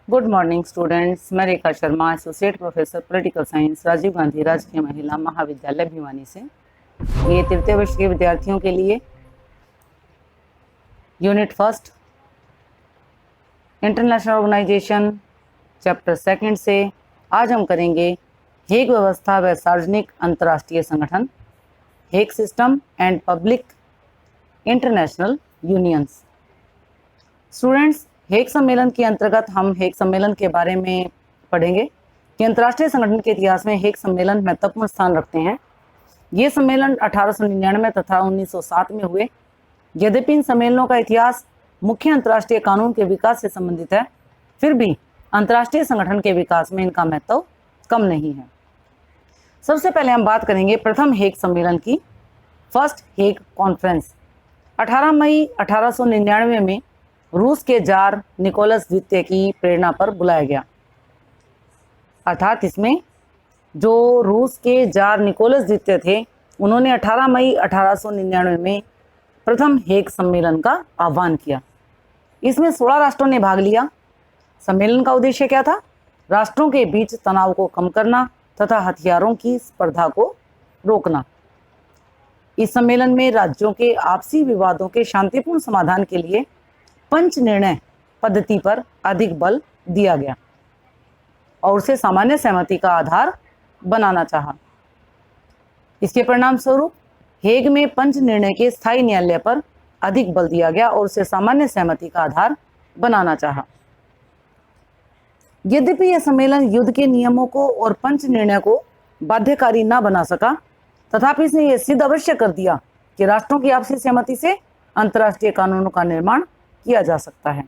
Good morning students. मैं Rekha Sharma, associate professor political science, Rajiv Gandhi राजकीय महिला महाविद्यालय भिवानी से। ये तृतीय वर्ष के विद्यार्थियों के लिए unit first international organisation chapter second से आज हम करेंगे हेग व्यवस्था व सार्वजनिक अंतर्राष्ट्रीय संगठन, Hague system and public international unions. Students, Hague सम्मेलन के अंतर्गत हम हेग सम्मेलन के बारे में पढ़ेंगे कि अंतर्राष्ट्रीय संगठन के इतिहास में हेग सम्मेलन महत्वपूर्ण स्थान रखते हैं। ये सम्मेलन 1899 तथा 1907 में हुए। यद्यपि इन सम्मेलनों का इतिहास मुख्य अंतर्राष्ट्रीय कानून के विकास से संबंधित है, फिर भी अंतर्राष्ट्रीय संगठन के विकास में इनका महत्व कम नहीं है। सबसे पहले हम बात करेंगे प्रथम हेग सम्मेलन की। फर्स्ट हेग कॉन्फ्रेंस 18 मई 1899 में रूस के जार निकोलस द्वितीय की प्रेरणा पर बुलाया गया। अर्थात इसमें जो रूस के जार निकोलस द्वितीय थे, उन्होंने 18 मई 1899 में प्रथम हेग सम्मेलन का आह्वान किया। इसमें 16 राष्ट्रों ने भाग लिया। सम्मेलन का उद्देश्य क्या था? राष्ट्रों के बीच तनाव को कम करना तथा हथियारों की स्पर्धा को रोकना। इस सम्मेलन में राज्यों के आपसी विवादों के शांतिपूर्ण समाधान के लिए पंच निर्णय पद्धति पर अधिक बल दिया गया और उसे सामान्य सहमति का आधार बनाना चाहा। इसके परिणाम स्वरूप हेग में पंच निर्णय के स्थायी न्यायालय पर अधिक बल दिया गया और उसे सामान्य सहमति का आधार बनाना चाहा। यद्यपि यह सम्मेलन युद्ध के नियमों को और पंच निर्णय को बाध्यकारी न बना सका, तथापि इसने यह सिद्ध अवश्य कर दिया कि राष्ट्रों की आपसी सहमति से अंतर्राष्ट्रीय कानूनों का निर्माण किया जा सकता है।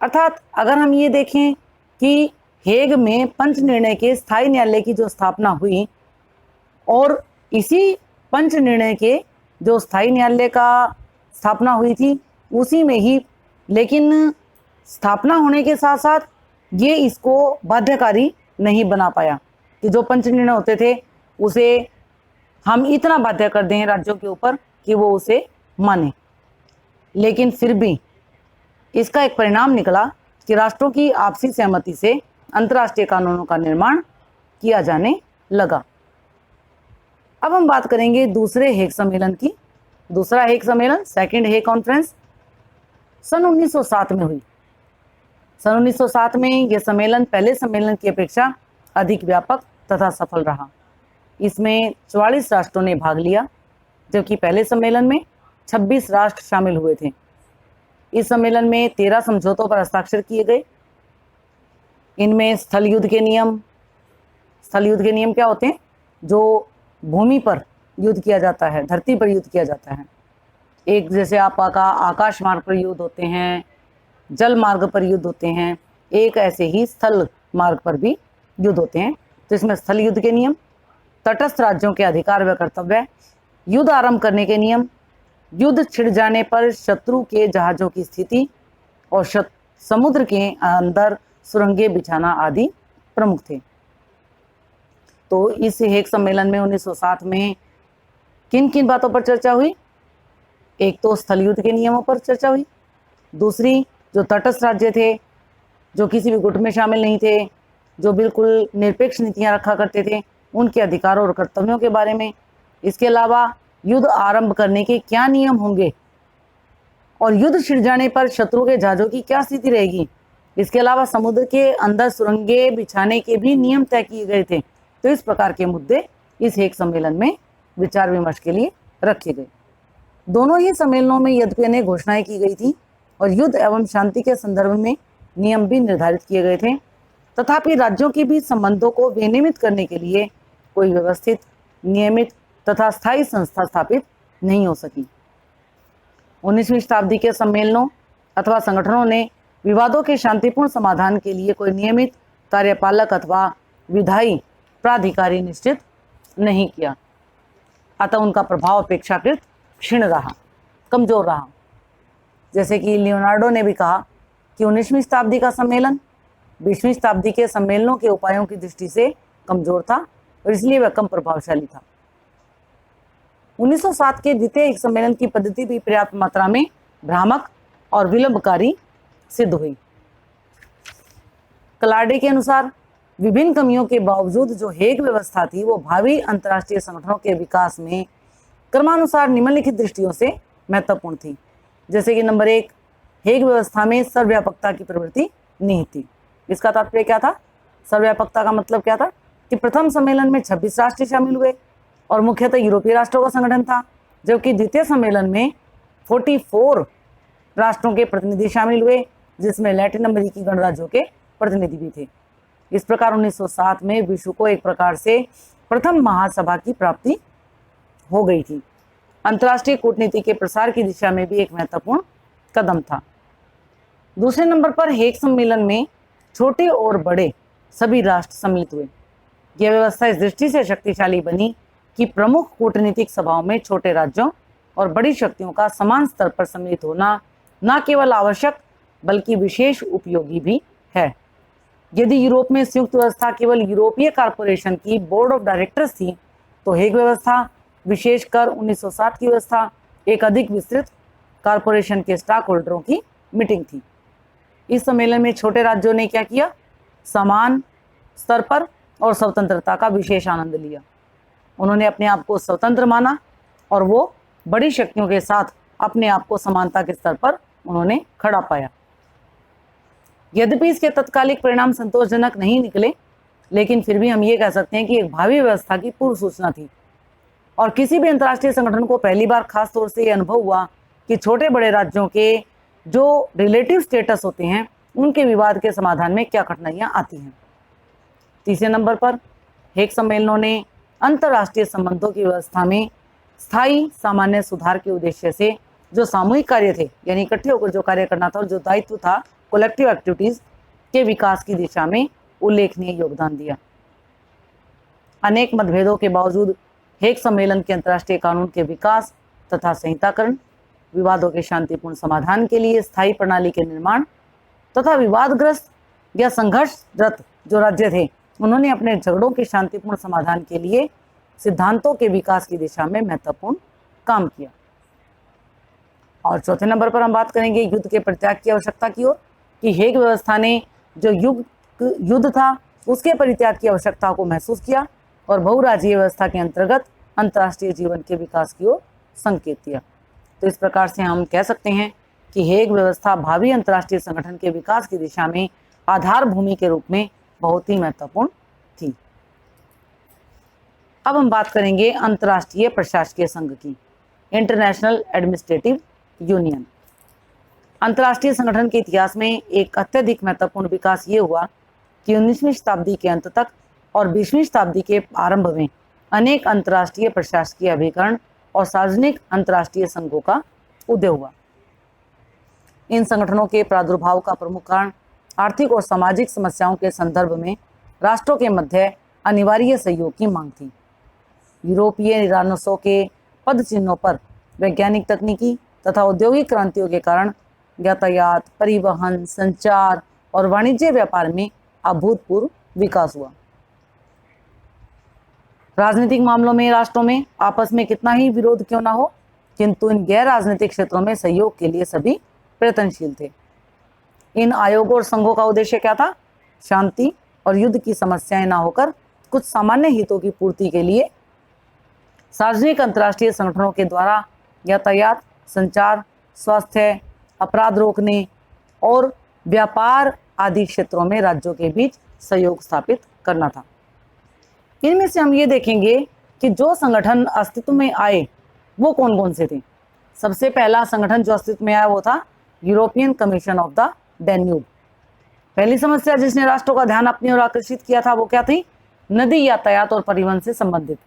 अर्थात अगर हम ये देखें कि हेग में पंच निर्णय के स्थायी न्यायालय की जो स्थापना हुई और इसी पंच निर्णय के जो स्थायी न्यायालय का स्थापना हुई थी उसी में ही, लेकिन स्थापना होने के साथ साथ ये इसको बाध्यकारी नहीं बना पाया कि जो पंच निर्णय होते थे उसे हम इतना बाध्य कर दें राज्यों के ऊपर कि वो उसे माने। लेकिन फिर भी इसका एक परिणाम निकला कि राष्ट्रों की आपसी सहमति से अंतर्राष्ट्रीय कानूनों का निर्माण किया जाने लगा। अब हम बात करेंगे दूसरे हेग सम्मेलन की। दूसरा हेग सम्मेलन, सेकंड हेग कॉन्फ्रेंस, सन 1907 में हुई। सन 1907 में यह सम्मेलन पहले सम्मेलन की अपेक्षा अधिक व्यापक तथा सफल रहा। इसमें 44 राष्ट्रों ने भाग लिया, जबकि पहले सम्मेलन में 26 राष्ट्र शामिल हुए थे। इस सम्मेलन में 13 समझौतों पर हस्ताक्षर किए गए। इनमें स्थल युद्ध के नियम क्या होते हैं? जो भूमि पर युद्ध किया जाता है, धरती पर युद्ध किया जाता है। एक जैसे आपका आकाश मार्ग पर युद्ध होते हैं, जल मार्ग पर युद्ध होते हैं, एक ऐसे ही स्थल मार्ग पर भी युद्ध होते हैं। तो इसमें स्थल युद्ध के नियम, तटस्थ राज्यों के अधिकार व कर्तव्य, युद्ध आरंभ करने के नियम, युद्ध छिड़ जाने पर शत्रु के जहाज़ों की स्थिति और समुद्र के अंदर सुरंगें बिछाना आदि प्रमुख थे। तो इस हेग सम्मेलन में 1907 में किन किन बातों पर चर्चा हुई? एक तो स्थल युद्ध के नियमों पर चर्चा हुई। दूसरी, जो तटस्थ राज्य थे, जो किसी भी गुट में शामिल नहीं थे, जो बिल्कुल निरपेक्ष नीतियां रखा करते थे, उनके अधिकारों और कर्तव्यों के बारे में। इसके अलावा युद्ध आरंभ करने के क्या नियम होंगे और युद्ध छिड़ जाने पर शत्रु के जहाज़ों की क्या स्थिति रहेगी। इसके अलावा समुद्र के अंदर सुरंगें बिछाने के भी नियम तय किए गए थे। तो इस प्रकार के मुद्दे इस हेग सम्मेलन में विचार विमर्श के लिए रखे गए। दोनों ही सम्मेलनों में यद्यपि अनेक घोषणाएं की गई थी और युद्ध एवं शांति के संदर्भ में नियम भी निर्धारित किए गए थे, तथापि राज्यों के बीच संबंधों को विनियमित करने के लिए कोई व्यवस्थित, नियमित तथा स्थायी संस्था स्थापित नहीं हो सकी। 19वीं शताब्दी के सम्मेलनों अथवा संगठनों ने विवादों के शांतिपूर्ण समाधान के लिए कोई नियमित कार्यपालक अथवा विधायी प्राधिकारी निश्चित नहीं किया। अतः उनका प्रभाव अपेक्षाकृत क्षीण रहा, कमजोर रहा। जैसे कि लियोनार्डो ने भी कहा कि 19वीं शताब्दी का सम्मेलन 20वीं शताब्दी के सम्मेलनों के उपायों की दृष्टि से कमजोर था और इसलिए वह कम प्रभावशाली था। 1907 के द्वितीय हेग सम्मेलन की पद्धति भी पर्याप्त मात्रा में भ्रामक और विलंबकारी सिद्ध हुई। क्लार्डे के अनुसार विभिन्न कमियों के बावजूद जो हेग व्यवस्था थी वो भावी अंतर्राष्ट्रीय संगठनों के विकास में क्रमानुसार निम्नलिखित दृष्टियों से महत्वपूर्ण थी। जैसे कि नंबर 1, हेग व्यवस्था में सर्वव्यापकता की प्रवृत्ति निहित थी। इसका तात्पर्य क्या था? सर्वव्यापकता का मतलब क्या था कि प्रथम सम्मेलन में 26 राष्ट्र शामिल हुए और मुख्यतः यूरोपीय राष्ट्रों का संगठन था, जबकि द्वितीय सम्मेलन में 44 राष्ट्रों के प्रतिनिधि शामिल हुए, जिसमें लैटिन अमेरिकी गणराज्यों के प्रतिनिधि भी थे। इस प्रकार 1907 में विश्व को एक प्रकार से प्रथम महासभा की प्राप्ति हो गई थी। अंतर्राष्ट्रीय कूटनीति के प्रसार की दिशा में भी एक महत्वपूर्ण कदम था। दूसरे नंबर पर हेग सम्मेलन में छोटे और बड़े सभी राष्ट्र सम्मिलित हुए। यह व्यवस्था इस दृष्टि से शक्तिशाली बनी कि प्रमुख कूटनीतिक सभाओं में छोटे राज्यों और बड़ी शक्तियों का समान स्तर पर सम्मिलित होना न केवल आवश्यक बल्कि विशेष उपयोगी भी है। यदि यूरोप में संयुक्त व्यवस्था केवल यूरोपीय कॉर्पोरेशन की बोर्ड ऑफ डायरेक्टर्स थी, तो हेग व्यवस्था, विशेषकर 1907 की व्यवस्था, एक अधिक विस्तृत कॉर्पोरेशन के स्टॉक होल्डरों की मीटिंग थी। इस सम्मेलन में छोटे राज्यों ने क्या किया? समान स्तर पर और स्वतंत्रता का विशेष आनंद लिया। उन्होंने अपने आप को स्वतंत्र माना और वो बड़ी शक्तियों के साथ अपने आप को समानता के स्तर पर उन्होंने खड़ा पाया। यद्यपि इसके तत्कालिक परिणाम संतोषजनक नहीं निकले, लेकिन फिर भी हम ये कह सकते हैं कि एक भावी व्यवस्था की पूर्व सूचना थी। और किसी भी अंतर्राष्ट्रीय संगठन को पहली बार खास तौर से ये अनुभव हुआ कि छोटे बड़े राज्यों के जो रिलेटिव स्टेटस होते हैं उनके विवाद के समाधान में क्या कठिनाइयाँ आती हैं। तीसरे नंबर पर हेग सम्मेलनों ने अंतर्राष्ट्रीय संबंधों की व्यवस्था में स्थायी सामान्य सुधार के उद्देश्य से जो सामूहिक कार्य थे, यानी इकट्ठे होकर जो कार्य करना था और जो दायित्व था, कलेक्टिव एक्टिविटीज के विकास की दिशा में उल्लेखनीय योगदान दिया। अनेक मतभेदों के बावजूद हेग सम्मेलन के अंतर्राष्ट्रीय कानून के विकास तथा संहिताकरण, विवादों के शांतिपूर्ण समाधान के लिए स्थायी प्रणाली के निर्माण तथा विवादग्रस्त या संघर्षरत जो राज्य थे उन्होंने अपने झगड़ों के शांतिपूर्ण समाधान के लिए सिद्धांतों के विकास की दिशा में महत्वपूर्ण काम किया। और चौथे नंबर पर हम बात करेंगे युद्ध के परित्याग की आवश्यकता की ओर, कि हेग व्यवस्था ने जो युद्ध था उसके परित्याग की आवश्यकता को महसूस किया और बहुराज्यीय व्यवस्था के अंतर्गत अंतर्राष्ट्रीय जीवन के विकास की ओर संकेत दिया। तो इस प्रकार से हम कह सकते हैं कि हेग व्यवस्था भावी अंतर्राष्ट्रीय संगठन के विकास की दिशा में आधार भूमि के रूप में बहुत ही महत्वपूर्ण थी। अब हम बात करेंगे अंतर्राष्ट्रीय प्रशासकीय संघ की, इंटरनेशनल एडमिनिस्ट्रेटिव यूनियन। अंतर्राष्ट्रीय संगठन के इतिहास में एक अत्यधिक महत्वपूर्ण विकास ये हुआ कि 19वीं शताब्दी के अंत तक और 20वीं शताब्दी के आरंभ में अनेक अंतर्राष्ट्रीय प्रशासकीय अभिकरण और सार्वजनिक अंतर्राष्ट्रीय संघों का उदय हुआ। इन संगठनों के प्रादुर्भाव का प्रमुख कारण आर्थिक और सामाजिक समस्याओं के संदर्भ में राष्ट्रों के मध्य अनिवार्य सहयोग की मांग थी। यूरोपीय निरानसों के पद चिन्हों पर वैज्ञानिक तकनीकी तथा औद्योगिक क्रांतियों के कारण यातायात, परिवहन, संचार और वाणिज्य व्यापार में अभूतपूर्व विकास हुआ। राजनीतिक मामलों में राष्ट्रों में आपस में कितना ही विरोध क्यों ना हो, किंतु इन गैर राजनीतिक क्षेत्रों में सहयोग के लिए सभी प्रयत्नशील थे। इन आयोगों और संघों का उद्देश्य क्या था? शांति और युद्ध की समस्याएं ना होकर कुछ सामान्य हितों की पूर्ति के लिए सार्वजनिक अंतर्राष्ट्रीय संगठनों के द्वारा यातायात, संचार, स्वास्थ्य, अपराध रोकने और व्यापार आदि क्षेत्रों में राज्यों के बीच सहयोग स्थापित करना था। इनमें से हम ये देखेंगे कि जो संगठन अस्तित्व में आए वो कौन कौन से थे। सबसे पहला संगठन जो अस्तित्व में आया वो था European commission of the Danube. पहली समस्या जिसने राष्ट्रों का ध्यान अपनी ओर आकर्षित किया था वो क्या थी? नदी यातायात और परिवहन से संबंधित।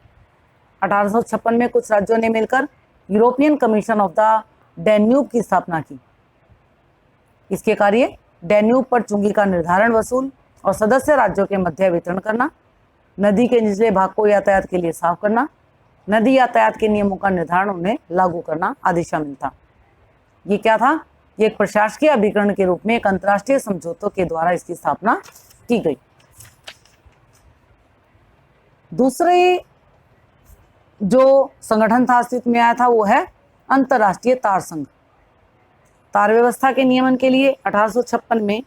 1856 में कुछ राज्यों ने मिलकर European commission of the Danube की स्थापना की। इसके कार्य डैन्यूब पर चुंगी का निर्धारण, वसूल और सदस्य राज्यों के मध्य वितरण करना, नदी के निचले भाग को यातायात के लिए साफ करना, नदी यातायात के नियमों का निर्धारण उन्हें लागू करना आदि शामिल था। ये क्या था? ये एक प्रशासकीय अभिकरण के रूप में एक अंतर्राष्ट्रीय समझौतों के द्वारा इसकी स्थापना की गई। दूसरे जो संगठन था अस्तित्व में आया था वो है अंतर्राष्ट्रीय तार संघ। तार व्यवस्था के नियमन के लिए 1856 में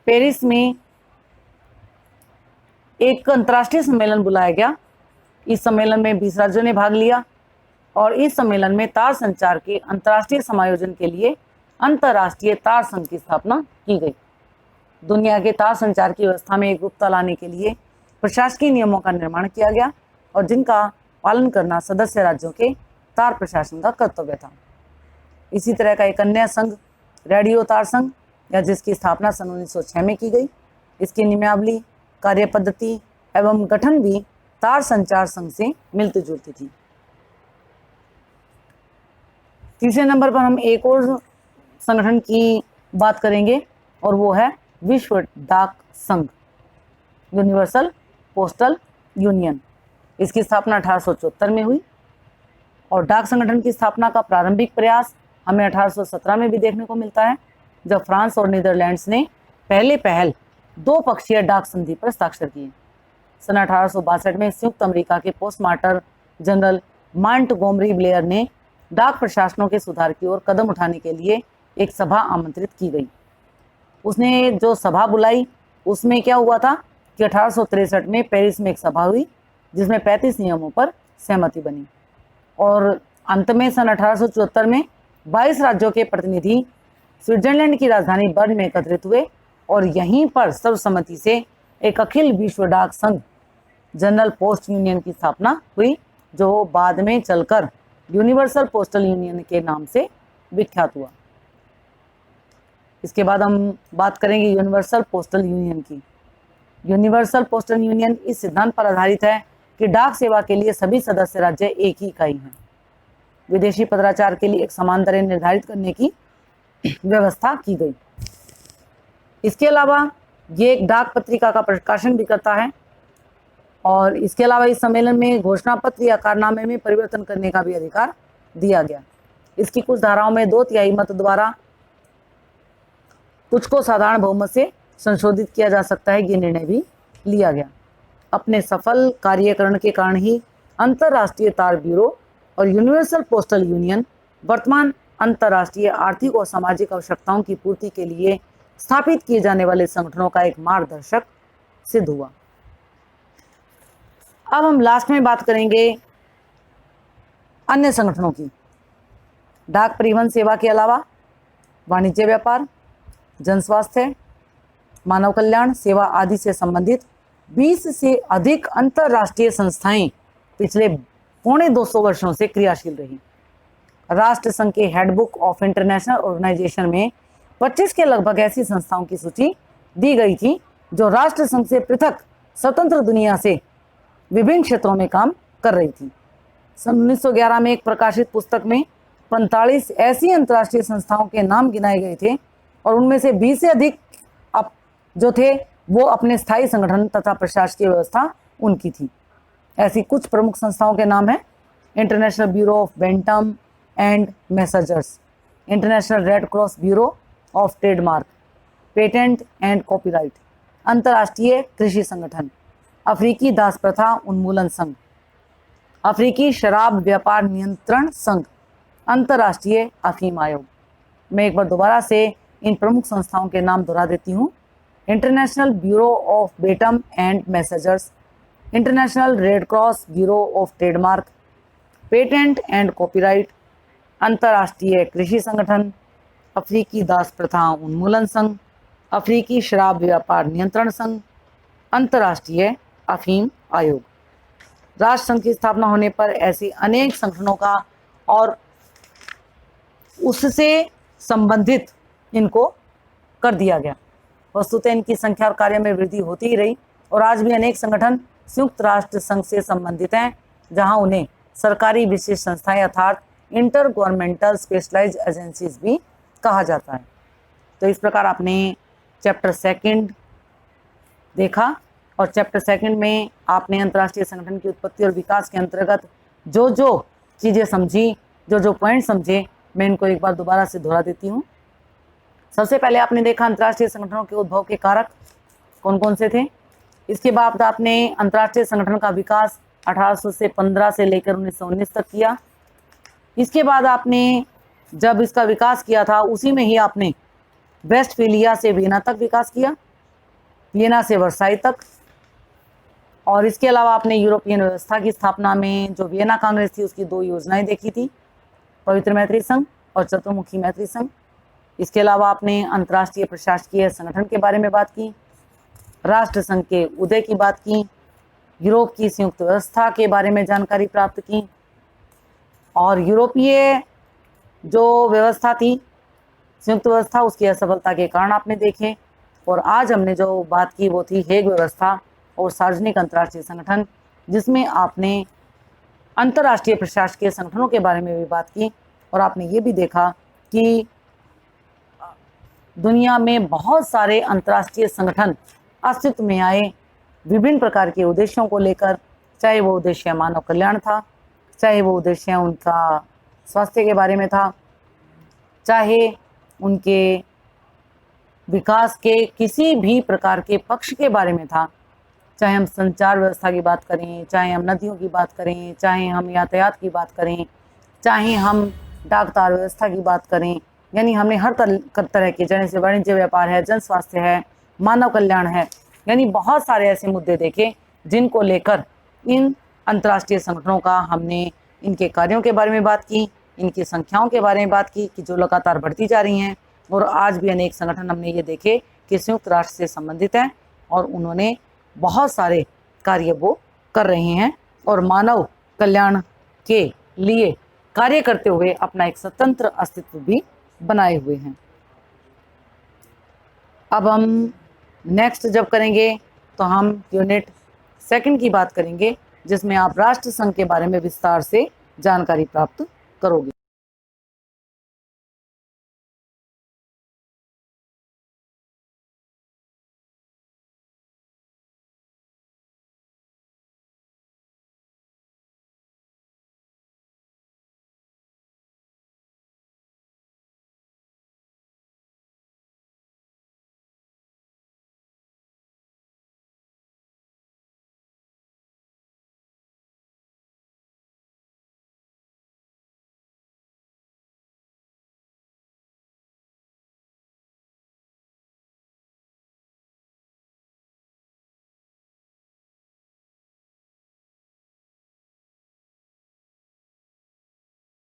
पेरिस में एक अंतर्राष्ट्रीय सम्मेलन बुलाया गया। इस सम्मेलन में 20 राज्यों ने भाग लिया और इस सम्मेलन में तार संचार के अंतर्राष्ट्रीय समायोजन के लिए अंतर्राष्ट्रीय तार संघ की स्थापना की गई। दुनिया के तार संचार की व्यवस्था में एकरूपता लाने के लिए प्रशासकीय नियमों का निर्माण किया गया और जिनका पालन करना सदस्य राज्यों के तार प्रशासन का कर्तव्य था। इसी तरह का एक अन्य संघ रेडियो तार संघ, या जिसकी स्थापना सन 1906 में की गई। इसकी नियमावली, कार्य पद्धति एवं गठन भी तार संचार संघ से मिलती जुलती थी। तीसरे नंबर पर हम एक और संगठन की बात करेंगे और वो है विश्व डाक संघ, यूनिवर्सल पोस्टल यूनियन। इसकी स्थापना 1874 में हुई और डाक संगठन की स्थापना का प्रारंभिक प्रयास हमें 1817 में भी देखने को मिलता है, जब फ्रांस और नीदरलैंड्स ने पहल 2 पक्षीय डाक संधि पर हस्ताक्षर किए। सन 1862 में संयुक्त अमेरिका के पोस्टमास्टर जनरल मॉन्टगोमरी ब्लेयर ने डाक प्रशासनों के सुधार की ओर कदम उठाने के लिए एक सभा आमंत्रित की गई। उसने जो सभा बुलाई उसमें क्या हुआ था कि 1863 में पेरिस में एक सभा हुई जिसमें 35 नियमों पर सहमति बनी और अंत में सन 1874 में 22 राज्यों के प्रतिनिधि स्विट्जरलैंड की राजधानी बर्न में एकत्रित हुए और यहीं पर सर्वसम्मति से एक अखिल विश्व डाक संघ जनरल पोस्ट यूनियन की स्थापना हुई, जो बाद में चलकर यूनिवर्सल पोस्टल यूनियन के नाम से विख्यात हुआ। इसके बाद हम बात करेंगे यूनिवर्सल पोस्टल यूनियन की। यूनिवर्सल पोस्टल यूनियन इस सिद्धांत पर आधारित है कि डाक सेवा के लिए सभी सदस्य राज्य एक ही इकाई हैं। विदेशी पत्राचार के लिए एक समान दरें निर्धारित करने की व्यवस्था की गई। इसके अलावा ये एक डाक पत्रिका का प्रकाशन भी करता है और इसके अलावा इस सम्मेलन में घोषणा पत्र या कारनामे में परिवर्तन करने का भी अधिकार दिया गया। इसकी कुछ धाराओं में 2/3 मत द्वारा कुछ को साधारण बहुमत से संशोधित किया जा सकता है, ये निर्णय भी लिया गया। अपने सफल कार्यकरण के कारण ही अंतर्राष्ट्रीय तार ब्यूरो और यूनिवर्सल पोस्टल यूनियन वर्तमान अंतर्राष्ट्रीय आर्थिक और सामाजिक आवश्यकताओं की पूर्ति के लिए स्थापित किए जाने वाले संगठनों का एक मार्गदर्शक सिद्ध हुआ। अब हम लास्ट में बात करेंगे अन्य संगठनों की। डाक परिवहन सेवा के अलावा वाणिज्य, व्यापार, जन स्वास्थ्य, मानव कल्याण सेवा आदि से संबंधित 20 से अधिक अंतर्राष्ट्रीय संस्थाएं पिछले 250 वर्षों से क्रियाशील रही। राष्ट्र संघ के हैंडबुक ऑफ इंटरनेशनल ऑर्गेनाइजेशन में 25 के लगभग ऐसी संस्थाओं की सूची दी गई थी जो राष्ट्र संघ से पृथक स्वतंत्र दुनिया से विभिन्न क्षेत्रों में काम कर रही थी। सन 1911 में एक प्रकाशित पुस्तक में 45 ऐसी अंतर्राष्ट्रीय संस्थाओं के नाम गिनाए गए थे और उनमें से 20 से अधिक जो थे वो अपने स्थायी संगठन तथा प्रशासकीय व्यवस्था उनकी थी। ऐसी कुछ प्रमुख संस्थाओं के नाम हैं: international bureau of bantam and messengers, international red cross bureau of trademark, patent and copyright, अंतर्राष्ट्रीय कृषि संगठन, अफ्रीकी दास प्रथा उन्मूलन संघ, अफ्रीकी शराब व्यापार नियंत्रण संघ, अंतर्राष्ट्रीय अफीम आयोग। मैं एक बार दोबारा से इन प्रमुख संस्थाओं के नाम दोहरा देती हूँ: international bureau of baton and messengers, international red cross bureau of trademark, patent and copyright, अंतर्राष्ट्रीय कृषि संगठन, अफ्रीकी दास प्रथा उन्मूलन संघ, अफ्रीकी शराब व्यापार नियंत्रण संघ, अंतर्राष्ट्रीय अफीम आयोग। राष्ट्र संघ की स्थापना होने पर ऐसी अनेक संगठनों का और उससे संबंधित इनको कर दिया गया। वस्तुतः इनकी संख्या और कार्य में वृद्धि होती ही रही और आज भी अनेक संगठन संयुक्त राष्ट्र संघ से संबंधित हैं, जहां उन्हें सरकारी विशेष संस्थाएं अर्थात इंटर गवर्नमेंटल स्पेशलाइज्ड एजेंसीज भी कहा जाता है। तो इस प्रकार आपने चैप्टर 2 देखा और चैप्टर 2 में आपने अंतर्राष्ट्रीय संगठन की उत्पत्ति और विकास के अंतर्गत जो जो चीज़ें समझी, जो जो पॉइंट समझे, मैं इनको एक बार दोबारा से दोहरा देती हूँ। सबसे पहले आपने देखा अंतर्राष्ट्रीय संगठनों के उद्भव के कारक कौन कौन से थे। इसके बाद आपने अंतर्राष्ट्रीय संगठन का विकास 1815 से लेकर 1919 तक किया। इसके बाद आपने जब इसका विकास किया था उसी में ही आपने वेस्टफेलिया से वियना तक विकास किया, वियना से वर्साई तक, और इसके अलावा आपने यूरोपियन व्यवस्था की स्थापना में जो वियना कांग्रेस थी उसकी 2 योजनाएं देखी थी, पवित्र मैत्री संघ और चतुर्मुखी मैत्री संघ। इसके अलावा आपने अंतर्राष्ट्रीय प्रशासकीय संगठन के बारे में बात की, राष्ट्र संघ के उदय की बात की, यूरोप की संयुक्त व्यवस्था के बारे में जानकारी प्राप्त की और यूरोपीय जो व्यवस्था थी, संयुक्त व्यवस्था, उसकी असफलता के कारण आपने देखे। और आज हमने जो बात की वो थी हेग व्यवस्था और सार्वजनिक अंतर्राष्ट्रीय संगठन, जिसमें आपने अंतर्राष्ट्रीय प्रशासकीय संगठनों के बारे में भी बात की और आपने ये भी देखा कि दुनिया में बहुत सारे अंतर्राष्ट्रीय संगठन अस्तित्व में आए विभिन्न प्रकार के उद्देश्यों को लेकर, चाहे वो उद्देश्य मानव कल्याण था, चाहे वो उद्देश्य उनका स्वास्थ्य के बारे में था, चाहे उनके विकास के किसी भी प्रकार के पक्ष के बारे में था, चाहे हम संचार व्यवस्था की बात करें, चाहे हम नदियों की बात करें, चाहे हम यातायात की बात करें, चाहे हम डाक तार व्यवस्था की बात करें, यानी हमने हर तरह के, जैसे वाणिज्य व्यापार है, जन स्वास्थ्य है, मानव कल्याण है, यानी बहुत सारे ऐसे मुद्दे देखे जिनको लेकर इन अंतर्राष्ट्रीय संगठनों का हमने इनके कार्यों के बारे में बात की, इनकी संख्याओं के बारे में बात की कि जो लगातार बढ़ती जा रही हैं। और आज भी अनेक संगठन हमने ये देखे कि संयुक्त राष्ट्र से संबंधित हैं और उन्होंने बहुत सारे कार्य वो कर रहे हैं और मानव कल्याण के लिए कार्य करते हुए अपना एक स्वतंत्र अस्तित्व भी बनाए हुए हैं। अब हम नेक्स्ट जब करेंगे तो हम यूनिट 2 की बात करेंगे, जिसमें आप राष्ट्र संघ के बारे में विस्तार से जानकारी प्राप्त करोगे।